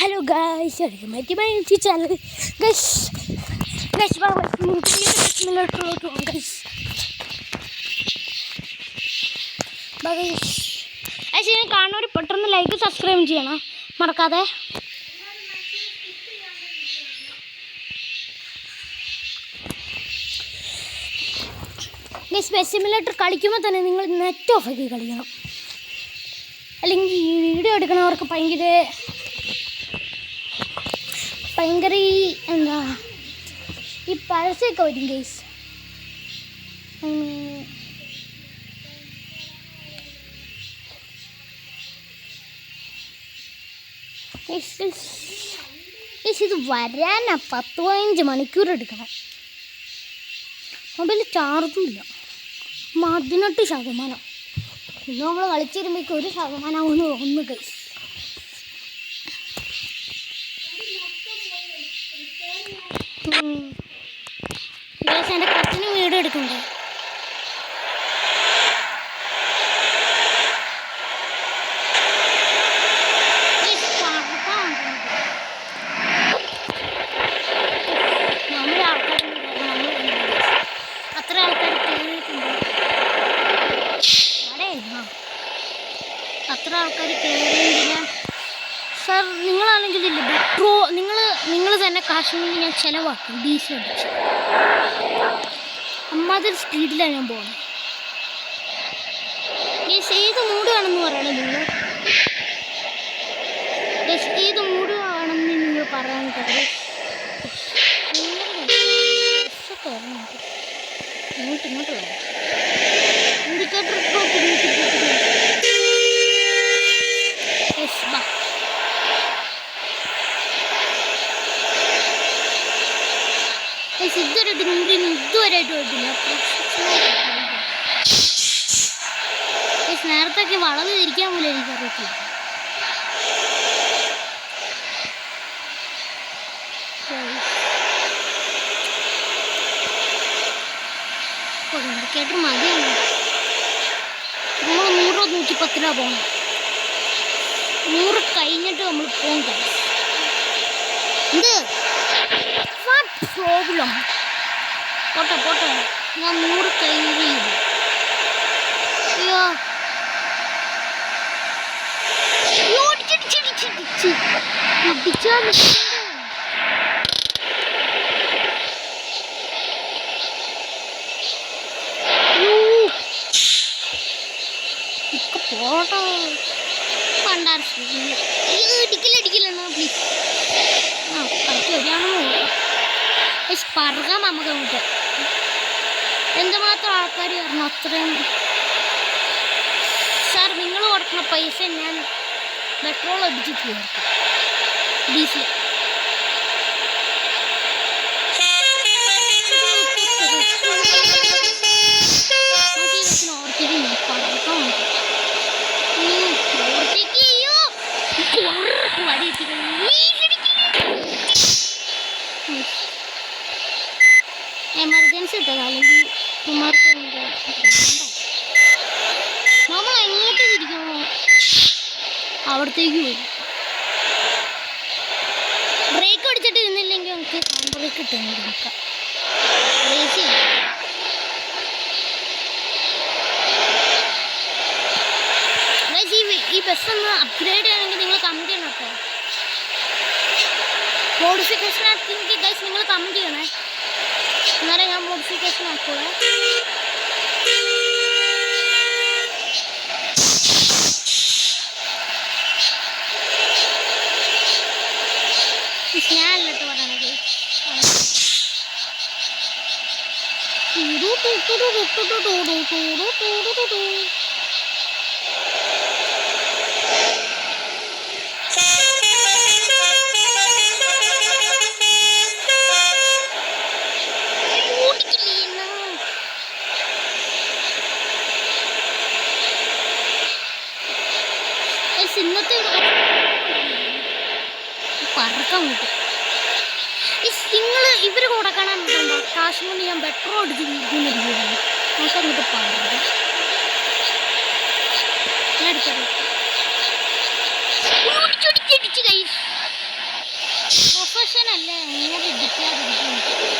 Hello guys, welcome back to my YouTube channel. Guys, കാണുന്നവർ പെട്ടെന്ന് like subscribe ചെയ്യണം മറക്കാതെ. സ്പേസ് സിമുലേറ്റർ കളിക്കുമ്പോൾ തന്നെ നിങ്ങൾ നെറ്റ് ഓഫ് ആക്കി കളിക്കണം, അല്ലെങ്കിൽ ഈ വീഡിയോ എടുക്കണവർക്ക് ഭയങ്കര എന്താ ഈ പരസ്യമൊക്കെ വരും ഗൈസ്. ഇത് വരാനാ 10-15 മണിക്കൂർ എടുക്കണം. മൊബൈൽ ചാർജും ഇല്ല, 18%. ഇന്ന് നമ്മൾ കളിച്ചിരുമ്പോഴേക്കും 1% ആവുമെന്ന് തോന്നുന്നു ഗൈസ്. എൻ്റെ കസിന് വീഡിയോ എടുക്കണ്ടേ? അത്ര ആൾക്കാർ കയറിയെങ്കിൽ സാർ നിങ്ങളാണെങ്കിൽ ഇല്ല നിങ്ങൾ തന്നെ കാശ്മീരിൽ ഞാൻ ചിലവാക്കും. ഡീസൽ അടിച്ച് അമ്മാതിരി സ്പീഡിലാണ് ഞാൻ പോകുന്നത്. ഏത് മൂഡ് വേണമെന്ന് പറയണം നിങ്ങൾ, ഏത് മൂഡ് വേണമെന്ന് നിങ്ങൾ പറയാൻ ഇങ്ങോട്ട് വേണം. ഇൻഡിക്കേറ്റർ ഇതുവരെയായിട്ട് പോയിട്ടില്ല. നേരത്തൊക്കെ വളവ് തിരിക്കാൻ പോലും എനിക്കറിയത്തില്ല. ഇൻഡിക്കേറ്റർ മതിയാണ്. നമ്മൾ 100-110 പോകണം. 100 കഴിഞ്ഞിട്ട് നമ്മൾ പോകണ്ട. എന്ത് പ്രോബ്ലം? പോട്ടെ ഞാൻ 100 കഴിഞ്ഞു. അയ്യോ പോട്ടോ ഇടിക്കില്ലെന്നാ പ്ലീസ്. കളിച്ച് വരികയാണെന്ന് പറകാം നമുക്ക് അങ്ങോട്ട്. എന്തുമാത്രം ആൾക്കാർ പറഞ്ഞു അത്രയും. സാർ നിങ്ങൾ കൊടുക്കുന്ന പൈസ ഞാൻ പെട്രോൾ അടിച്ചിട്ട് കൊടുക്കും, ഡീസൽ. എമർജൻസി ഇട്ടത്, അല്ലെങ്കിൽ കുമാർക്ക് നമ്മൾ എങ്ങോട്ട് തിരിക്കണോ അവിടത്തേക്ക് വരും. ബ്രേക്ക് അടിച്ചിട്ട് ഇരുന്നില്ലെങ്കിൽ നമുക്ക് ഹാൻഡ് ബ്രേക്ക് ഇട്ടെന്ന് നോക്കാം. റേസ് ചെയ്യാം. ഈ ബസ് ഒന്ന് അപ്ഗ്രേഡ് ചെയ്യണമെങ്കിൽ നിങ്ങൾ കമൻറ്റ് ചെയ്യണം കേട്ടോ. മോഡിഫിക്കേഷൻ ആക്കിയെങ്കിൽ ഗൈസ് നിങ്ങൾ കമൻറ്റ് ചെയ്യണേ, എന്നാലേ ഞാൻ മോഡിഫിക്കേഷൻ ആക്കുള്ളൂ. ഞാനല്ലിട്ട് പറയണത്. ഇന്നത്തെ പറക്കാൻ കിട്ടും. നിങ്ങൾ ഇവർ കൂടെ കാണാൻ കാശ്മീരിൽ ഞാൻ പെട്രോൾ അടിച്ച് വീട്ടിലിരിക്കുന്നു. നമുക്കങ്ങോട്ട് പറയാം. ഞാൻ എടുത്തത് പ്രൊഫഷൻ അല്ലേ അങ്ങനെ